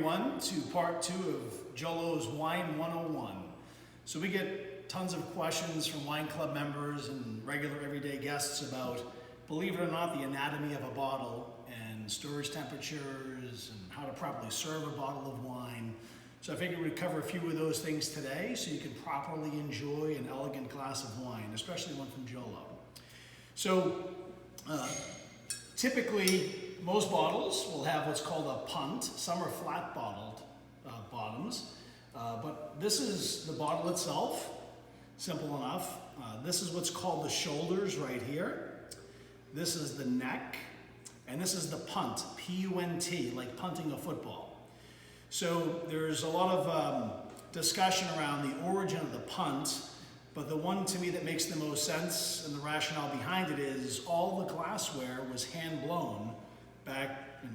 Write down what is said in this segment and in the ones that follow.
everyone to part 2 of Jolo's Wine 101. So we get tons of questions from wine club members and regular everyday guests about, believe it or not, the anatomy of a bottle and storage temperatures and how to properly serve a bottle of wine. So I figured we'd cover a few of those things today so you can properly enjoy an elegant glass of wine, especially one from Jolo. So typically, most bottles will have what's called a punt. Some are flat bottled bottoms, but this is the bottle itself, simple enough. This is what's called the shoulders right here. This is the neck, and this is the punt, P-U-N-T, like punting a football. So there's a lot of discussion around the origin of the punt, but the one to me that makes the most sense and the rationale behind it is all the glassware was hand blown back in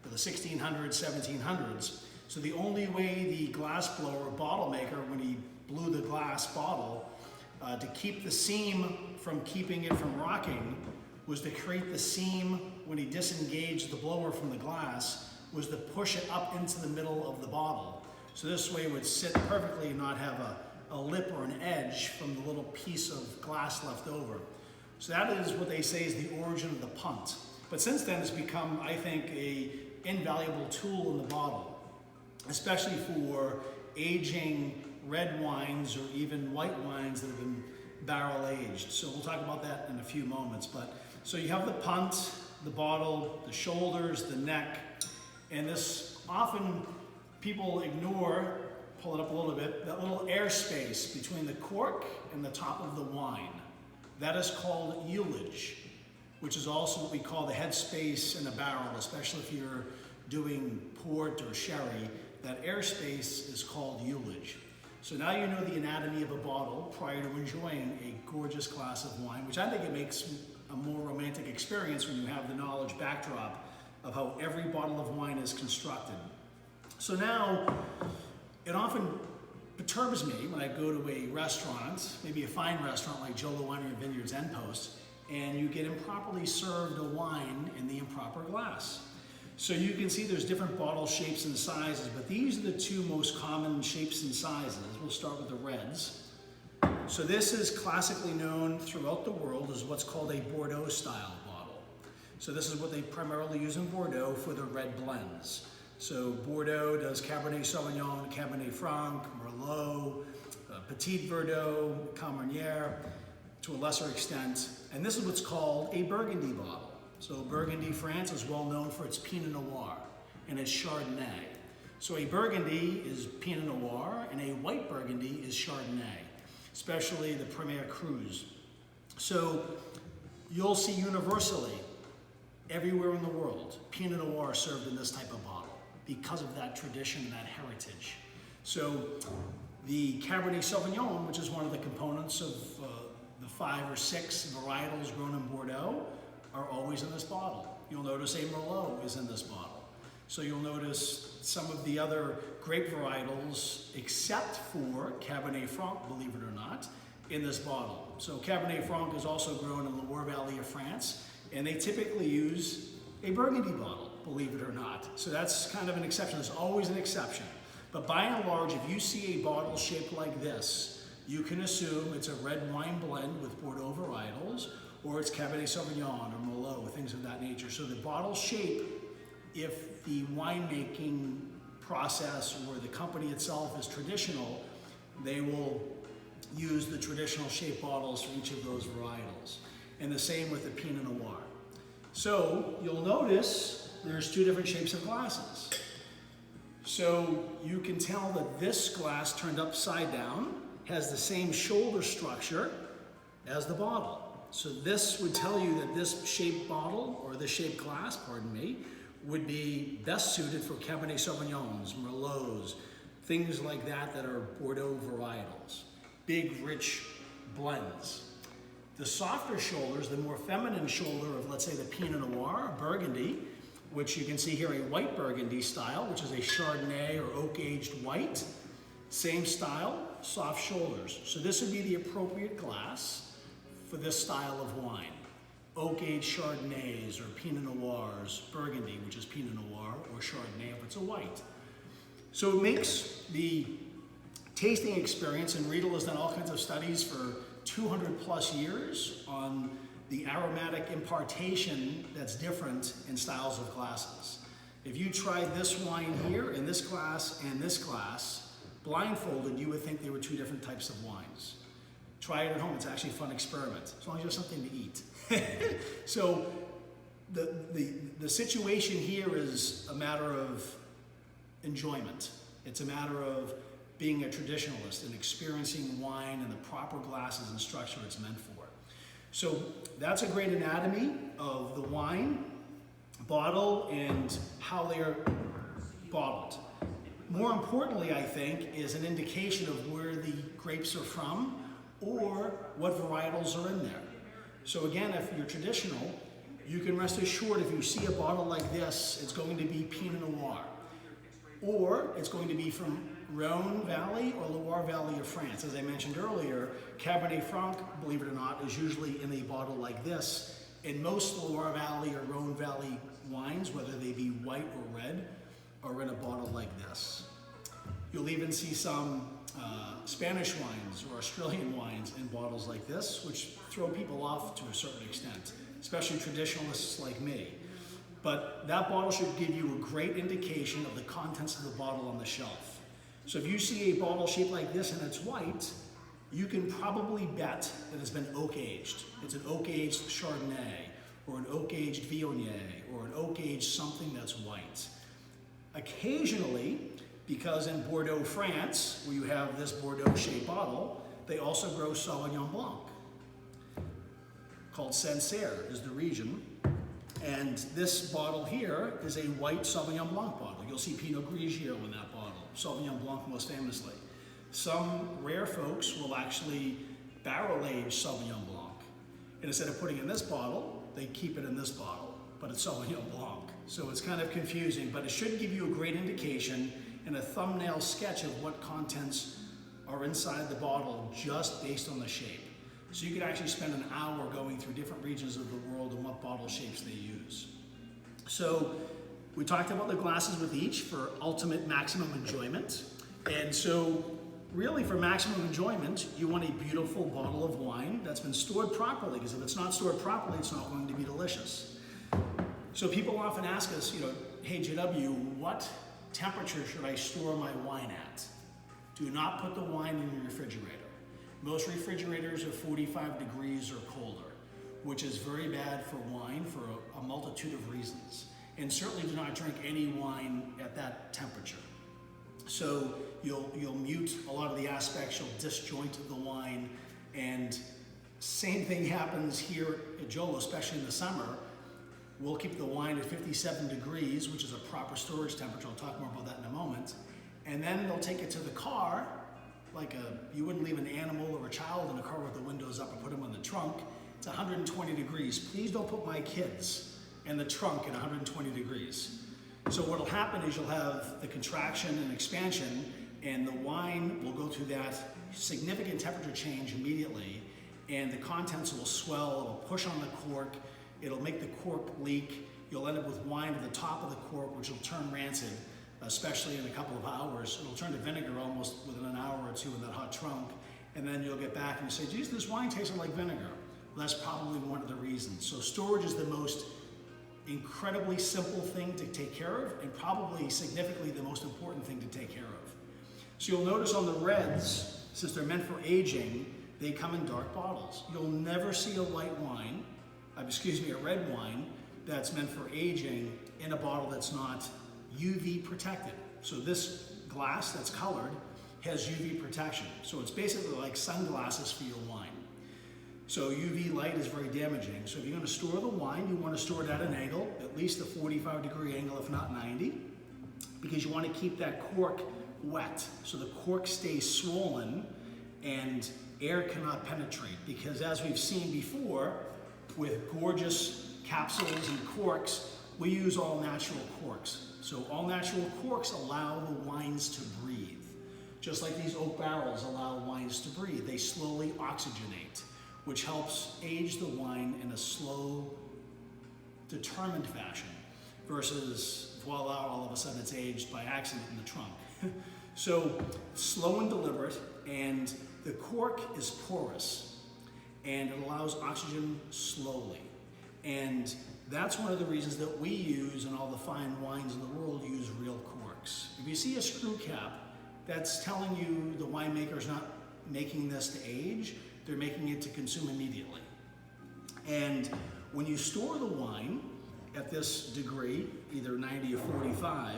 the 1600s, 1700s. So the only way the glass blower, bottle maker, when he blew the glass bottle, to keep the seam from keeping it from rocking, was to create the seam when he disengaged the blower from the glass, was to push it up into the middle of the bottle. So this way it would sit perfectly and not have a lip or an edge from the little piece of glass left over. So that is what they say is the origin of the punt. But since then, it's become, I think, an invaluable tool in the bottle, especially for aging red wines or even white wines that have been barrel aged. So we'll talk about that in a few moments. But so you have the punt, the bottle, the shoulders, the neck, and this often people ignore, pull it up a little bit, that little airspace between the cork and the top of the wine. That is called ullage, which is also what we call the headspace in a barrel, especially if you're doing port or sherry. That airspace is called ullage. So now you know the anatomy of a bottle prior to enjoying a gorgeous glass of wine, which I think it makes a more romantic experience when you have the knowledge backdrop of how every bottle of wine is constructed. So now, it often perturbs me when I go to a restaurant, maybe a fine restaurant like Jolo Winery and Vineyards End Post, and you get improperly served a wine in the improper glass. So you can see there's different bottle shapes and sizes, but these are the two most common shapes and sizes. We'll start with the reds. So this is classically known throughout the world as what's called a Bordeaux style bottle. So this is what they primarily use in Bordeaux for the red blends. So Bordeaux does Cabernet Sauvignon, Cabernet Franc, Merlot, Petit Verdot, Carmenere, to a lesser extent. And this is what's called a Burgundy bottle. So Burgundy, France is well known for its Pinot Noir and its Chardonnay. So a Burgundy is Pinot Noir and a white Burgundy is Chardonnay, especially the Premier Crus. So you'll see universally everywhere in the world Pinot Noir served in this type of bottle because of that tradition and that heritage. So the Cabernet Sauvignon, which is one of the components of the 5 or 6 varietals grown in Bordeaux, are always in this bottle. You'll notice a Merlot is in this bottle. So you'll notice some of the other grape varietals, except for Cabernet Franc, believe it or not, in this bottle. So Cabernet Franc is also grown in the Loire Valley of France, and they typically use a Burgundy bottle, believe it or not. So that's kind of an exception. There's always an exception. But by and large, if you see a bottle shaped like this, you can assume it's a red wine blend with Bordeaux varietals, or it's Cabernet Sauvignon or Merlot, things of that nature. So the bottle shape, if the winemaking process or the company itself is traditional, they will use the traditional shaped bottles for each of those varietals. And the same with the Pinot Noir. So you'll notice there's 2 different shapes of glasses. So you can tell that this glass turned upside down has the same shoulder structure as the bottle. So this would tell you that this shaped bottle, or this shaped glass, pardon me, would be best suited for Cabernet Sauvignons, Merlots, things like that that are Bordeaux varietals. Big, rich blends. The softer shoulders, the more feminine shoulder of, let's say, the Pinot Noir, Burgundy, which you can see here, a white Burgundy style, which is a Chardonnay or oak-aged white. Same style, soft shoulders. So this would be the appropriate glass for this style of wine. Oak-aged Chardonnays or Pinot Noirs, Burgundy, which is Pinot Noir, or Chardonnay if it's a white. So it makes the tasting experience, and Riedel has done all kinds of studies for 200 plus years on the aromatic impartation that's different in styles of glasses. If you tried this wine here in this glass and this glass, blindfolded, you would think they were two different types of wines. Try it at home, it's actually a fun experiment, as long as you have something to eat. So the situation here is a matter of enjoyment. It's a matter of being a traditionalist and experiencing wine in the proper glasses and structure it's meant for. So that's a great anatomy of the wine, bottle, and how they're bottled. More importantly, I think, is an indication of where the grapes are from or what varietals are in there. So again, if you're traditional, you can rest assured if you see a bottle like this, it's going to be Pinot Noir. Or it's going to be from Rhone Valley or Loire Valley of France. As I mentioned earlier, Cabernet Franc, believe it or not, is usually in a bottle like this. And most Loire Valley or Rhone Valley wines, whether they be white or red, are in a bottle like this. You'll even see some Spanish wines or Australian wines in bottles like this, which throw people off to a certain extent, especially traditionalists like me. But that bottle should give you a great indication of the contents of the bottle on the shelf. So if you see a bottle shaped like this and it's white, you can probably bet that it's been oak aged. It's an oak aged Chardonnay or an oak aged Viognier or an oak aged something that's white. Occasionally, because in Bordeaux, France, where you have this Bordeaux shaped bottle, they also grow Sauvignon Blanc, called Sancerre is the region. And this bottle here is a white Sauvignon Blanc bottle. You'll see Pinot Grigio in that bottle, Sauvignon Blanc most famously. Some rare folks will actually barrel age Sauvignon Blanc. And instead of putting it in this bottle, they keep it in this bottle, but it's Sauvignon Blanc. So it's kind of confusing, but it should give you a great indication and a thumbnail sketch of what contents are inside the bottle just based on the shape. So you could actually spend an hour going through different regions of the world and what bottle shapes they use. So we talked about the glasses with each for ultimate maximum enjoyment. And so really for maximum enjoyment, you want a beautiful bottle of wine that's been stored properly, because if it's not stored properly, it's not going to be delicious. So people often ask us, hey JW, what temperature should I store my wine at? Do not put the wine in your refrigerator. Most refrigerators are 45 degrees or colder, which is very bad for wine for a multitude of reasons. And certainly do not drink any wine at that temperature. So you'll mute a lot of the aspects, you'll disjoint the wine, and same thing happens here at Jolo, especially in the summer. We'll keep the wine at 57 degrees, which is a proper storage temperature. I'll talk more about that in a moment. And then they'll take it to the car, you wouldn't leave an animal or a child in a car with the windows up and put them in the trunk. It's 120 degrees. Please don't put my kids in the trunk at 120 degrees. So what'll happen is you'll have the contraction and expansion, and the wine will go through that significant temperature change immediately, and the contents will swell, it'll push on the cork, it'll make the cork leak. You'll end up with wine at the top of the cork, which will turn rancid, especially in a couple of hours. It'll turn to vinegar almost within an hour or two in that hot trunk, and then you'll get back and you say, geez, this wine tasted like vinegar. Well, that's probably one of the reasons. So storage is the most incredibly simple thing to take care of, and probably significantly the most important thing to take care of. So you'll notice on the reds, since they're meant for aging, they come in dark bottles. You'll never see a white wine, a red wine that's meant for aging in a bottle that's not UV protected. So this glass that's colored has UV protection. So it's basically like sunglasses for your wine. So UV light is very damaging. So if you're going to store the wine, you want to store it at an angle, at least a 45-degree angle, if not 90, because you want to keep that cork wet. So the cork stays swollen and air cannot penetrate, because as we've seen before, with gorgeous capsules and corks, we use all natural corks. So all natural corks allow the wines to breathe. Just like these oak barrels allow wines to breathe. They slowly oxygenate, which helps age the wine in a slow, determined fashion, versus voila, all of a sudden it's aged by accident in the trunk. So slow and deliberate, and the cork is porous, and it allows oxygen slowly. And that's one of the reasons that we use, and all the fine wines in the world use real corks. If you see a screw cap, that's telling you the winemaker's not making this to age, they're making it to consume immediately. And when you store the wine at this degree, either 90 or 45,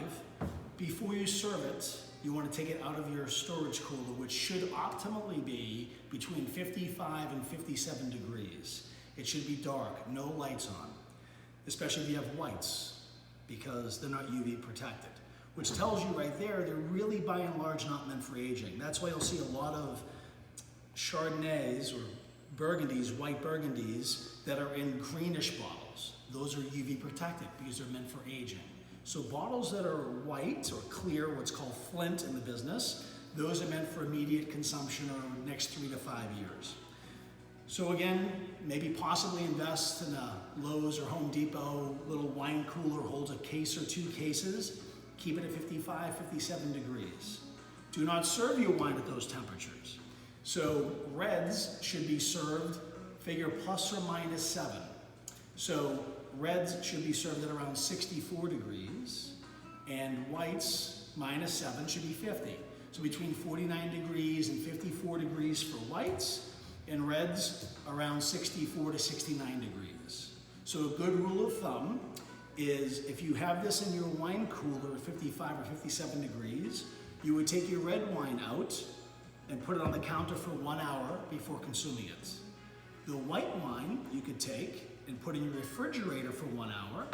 before you serve it, you want to take it out of your storage cooler, which should optimally be between 55 and 57 degrees. It should be dark, no lights on, especially if you have whites, because they're not UV protected, which tells you right there, they're really by and large not meant for aging. That's why you'll see a lot of Chardonnays or Burgundies, white Burgundies, that are in greenish bottles. Those are UV protected because they're meant for aging. So bottles that are white or clear, what's called flint in the business, those are meant for immediate consumption or next 3 to 5 years. So again, maybe possibly invest in a Lowe's or Home Depot little wine cooler, holds a case or 2 cases, keep it at 55, 57 degrees. Do not serve your wine at those temperatures. So reds should be served, figure plus or minus 7. So reds should be served at around 64 degrees, and whites minus 7 should be 50. So between 49 degrees and 54 degrees for whites, and reds around 64 to 69 degrees. So a good rule of thumb is if you have this in your wine cooler at 55 or 57 degrees, you would take your red wine out and put it on the counter for 1 hour before consuming it. The white wine you could take and put in your refrigerator for 1 hour,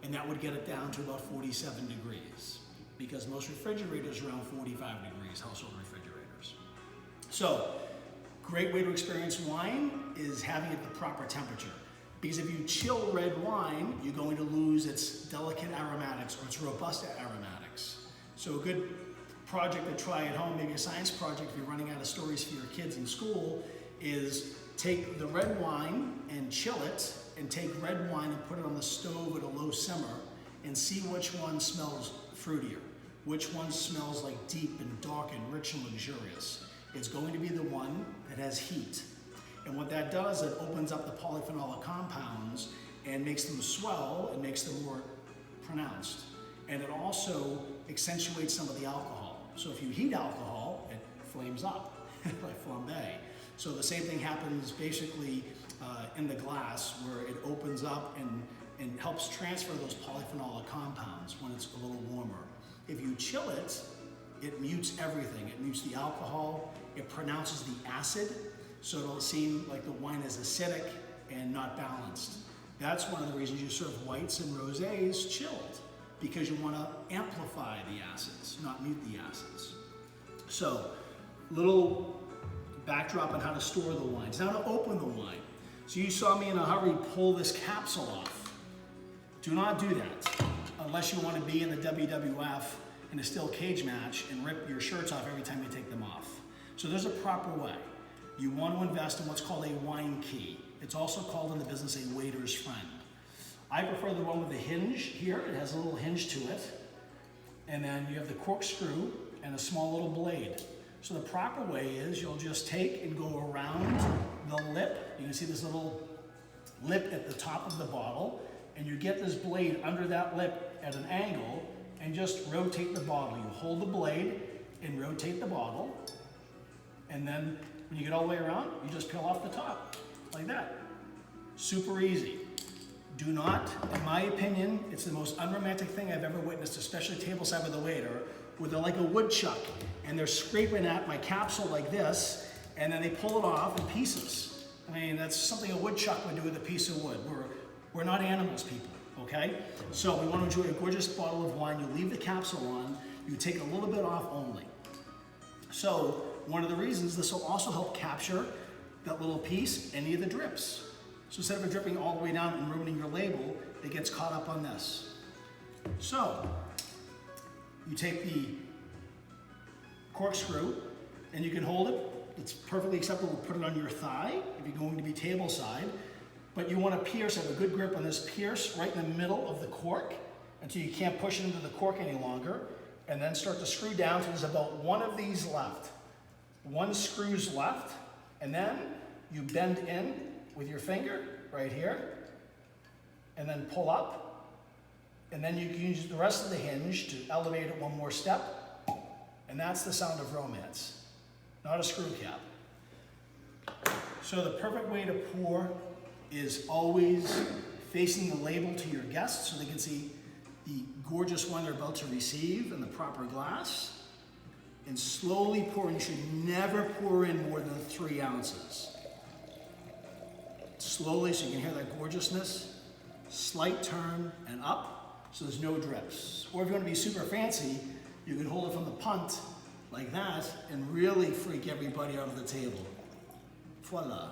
and that would get it down to about 47 degrees, because most refrigerators are around 45 degrees, household refrigerators. So, great way to experience wine is having it the proper temperature. Because if you chill red wine, you're going to lose its delicate aromatics or its robust aromatics. So a good project to try at home, maybe a science project if you're running out of stories for your kids in school, is take the red wine and chill it, and take red wine and put it on the stove at a low simmer, and see which one smells fruitier, which one smells like deep and dark and rich and luxurious. It's going to be the one that has heat. And what that does, it opens up the polyphenolic compounds and makes them swell and makes them more pronounced. And it also accentuates some of the alcohol. So if you heat alcohol, it flames up, like flambe. So the same thing happens basically in the glass, where it opens up and helps transfer those polyphenolic compounds when it's a little warmer. If you chill it, it mutes everything. It mutes the alcohol, it pronounces the acid, so it'll seem like the wine is acidic and not balanced. That's one of the reasons you serve whites and rosés chilled, because you want to amplify the acids, not mute the acids. So, little backdrop on how to store the wines. Now to open the wine. So you saw me in a hurry pull this capsule off. Do not do that unless you want to be in the WWF in a steel cage match and rip your shirts off every time you take them off. So there's a proper way. You want to invest in what's called a wine key. It's also called in the business a waiter's friend. I prefer the one with the hinge here. It has a little hinge to it. And then you have the corkscrew and a small little blade. So the proper way is you'll just take and go around the lip. You can see this little lip at the top of the bottle, and you get this blade under that lip at an angle and just rotate the bottle. You hold the blade and rotate the bottle, and then when you get all the way around, you just peel off the top, like that. Super easy. Do not, in my opinion, it's the most unromantic thing I've ever witnessed, especially tableside with a waiter, where they're like a woodchuck, and they're scraping at my capsule like this, and then they pull it off in pieces. I mean, that's something a woodchuck would do with a piece of wood. We're not animals, people, okay? So we want to enjoy a gorgeous bottle of wine. You leave the capsule on, you take a little bit off only. So one of the reasons, this will also help capture that little piece, any of the drips. So instead of it dripping all the way down and ruining your label, it gets caught up on this. So you take the corkscrew and you can hold it. It's perfectly acceptable to put it on your thigh if you're going to be table side, but you want to pierce, have a good grip on this, pierce right in the middle of the cork until you can't push it into the cork any longer. and then start to screw down. So there's about one of these left. One screw's left, and then you bend in with your finger right here, and then pull up, and then you can use the rest of the hinge to elevate it one more step, and that's the sound of romance, not a screw cap. So the perfect way to pour is always facing the label to your guests so they can see the gorgeous wine they're about to receive in the proper glass. And slowly pour, and you should never pour in more than 3 ounces. Slowly so you can hear that gorgeousness. Slight turn and up so there's no drips. Or if you want to be super fancy, you can hold it from the punt like that and really freak everybody out of the table. Voila.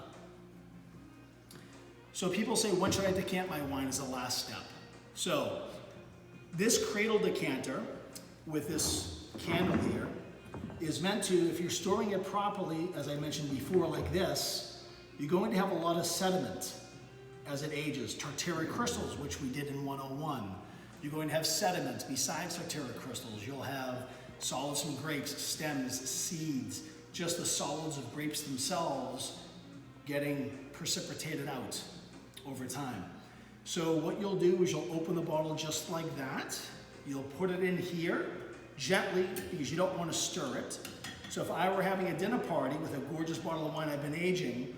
So people say, when should I decant my wine as the last step? So this cradle decanter with this candle here is meant to, if you're storing it properly, as I mentioned before, like this, you're going to have a lot of sediment as it ages. Tartaric crystals, which we did in 101. You're going to have sediment besides tartaric crystals. You'll have solids from grapes, stems, seeds, just the solids of grapes themselves getting precipitated out over time. So what you'll do is you'll open the bottle just like that. You'll put it in here gently because you don't want to stir it. So if I were having a dinner party with a gorgeous bottle of wine I've been aging,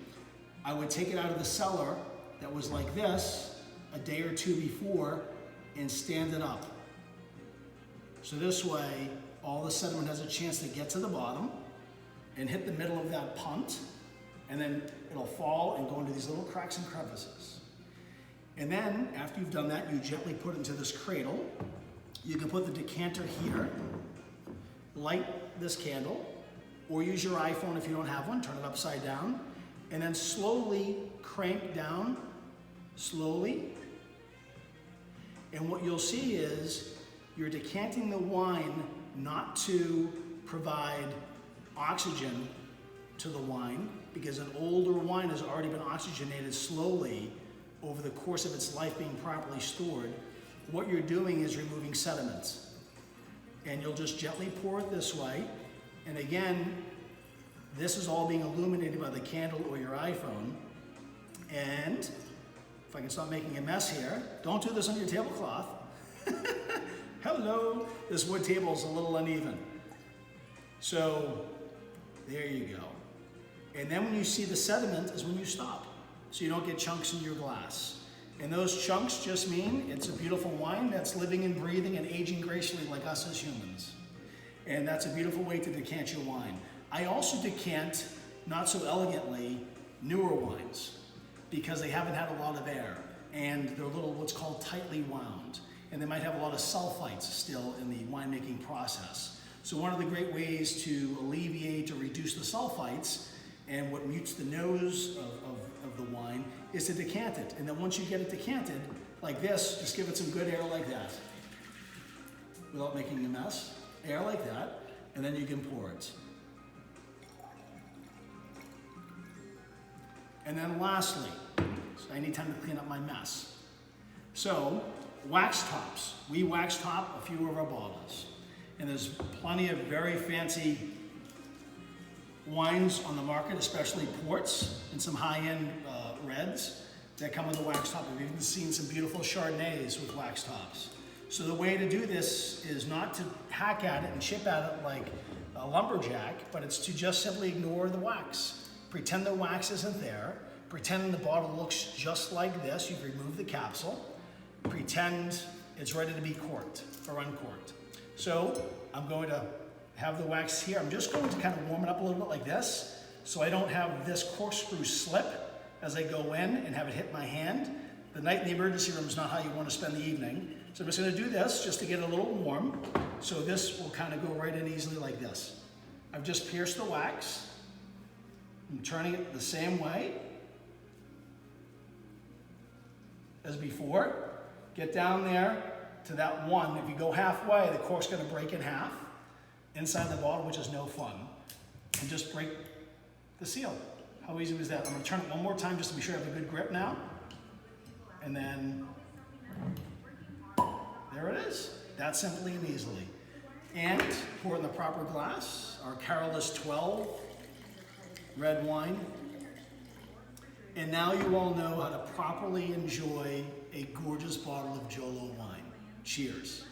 I would take it out of the cellar that was like this a day or two before and stand it up. So this way, all the sediment has a chance to get to the bottom and hit the middle of that punt, and then it'll fall and go into these little cracks and crevices. And then, after you've done that, you gently put it into this cradle. You can put the decanter here, light this candle, or use your iPhone if you don't have one, turn it upside down, and then slowly crank down, slowly. And what you'll see is you're decanting the wine not to provide oxygen to the wine, because an older wine has already been oxygenated slowly over the course of its life being properly stored. What you're doing is removing sediments. And you'll just gently pour it this way. And again, this is all being illuminated by the candle or your iPhone. And if I can stop making a mess here, don't do this on your tablecloth. Hello, this wood table is a little uneven. So there you go. And then when you see the sediment is when you stop, so you don't get chunks in your glass. And those chunks just mean it's a beautiful wine that's living and breathing and aging gracefully like us as humans. And that's a beautiful way to decant your wine. I also decant, not so elegantly, newer wines because they haven't had a lot of air and they're a little what's called tightly wound. And they might have a lot of sulfites still in the winemaking process. So one of the great ways to alleviate or reduce the sulfites and what mutes the nose of the wine is to decant it. And then once you get it decanted, like this, just give it some good air like that without making a mess. Air like that, and then you can pour it. And then lastly, so I need time to clean up my mess. So, wax tops. We wax top a few of our bottles. And there's plenty of very fancy wines on the market, especially ports and some high-end reds that come with a wax top. We've even seen some beautiful Chardonnays with wax tops. So the way to do this is not to hack at it and chip at it like a lumberjack, but it's to just simply ignore the wax. Pretend the wax isn't there. Pretend the bottle looks just like this. You've removed the capsule. Pretend it's ready to be corked or uncorked. So I'm going to have the wax here. I'm just going to kind of warm it up a little bit like this so I don't have this corkscrew slip as I go in and have it hit my hand. The night in the emergency room is not how you want to spend the evening. So I'm just going to do this just to get it a little warm. So this will kind of go right in easily like this. I've just pierced the wax. I'm turning it the same way as before. Get down there to that one. If you go halfway, the cork's going to break in half inside the bottle, which is no fun. And just break the seal. How easy was that? I'm going to turn it one more time just to be sure I have a good grip now. And then there it is. That simply and easily. And pour in the proper glass, our Carolus 12 red wine. And now you all know how to properly enjoy a gorgeous bottle of Jolo wine. Cheers.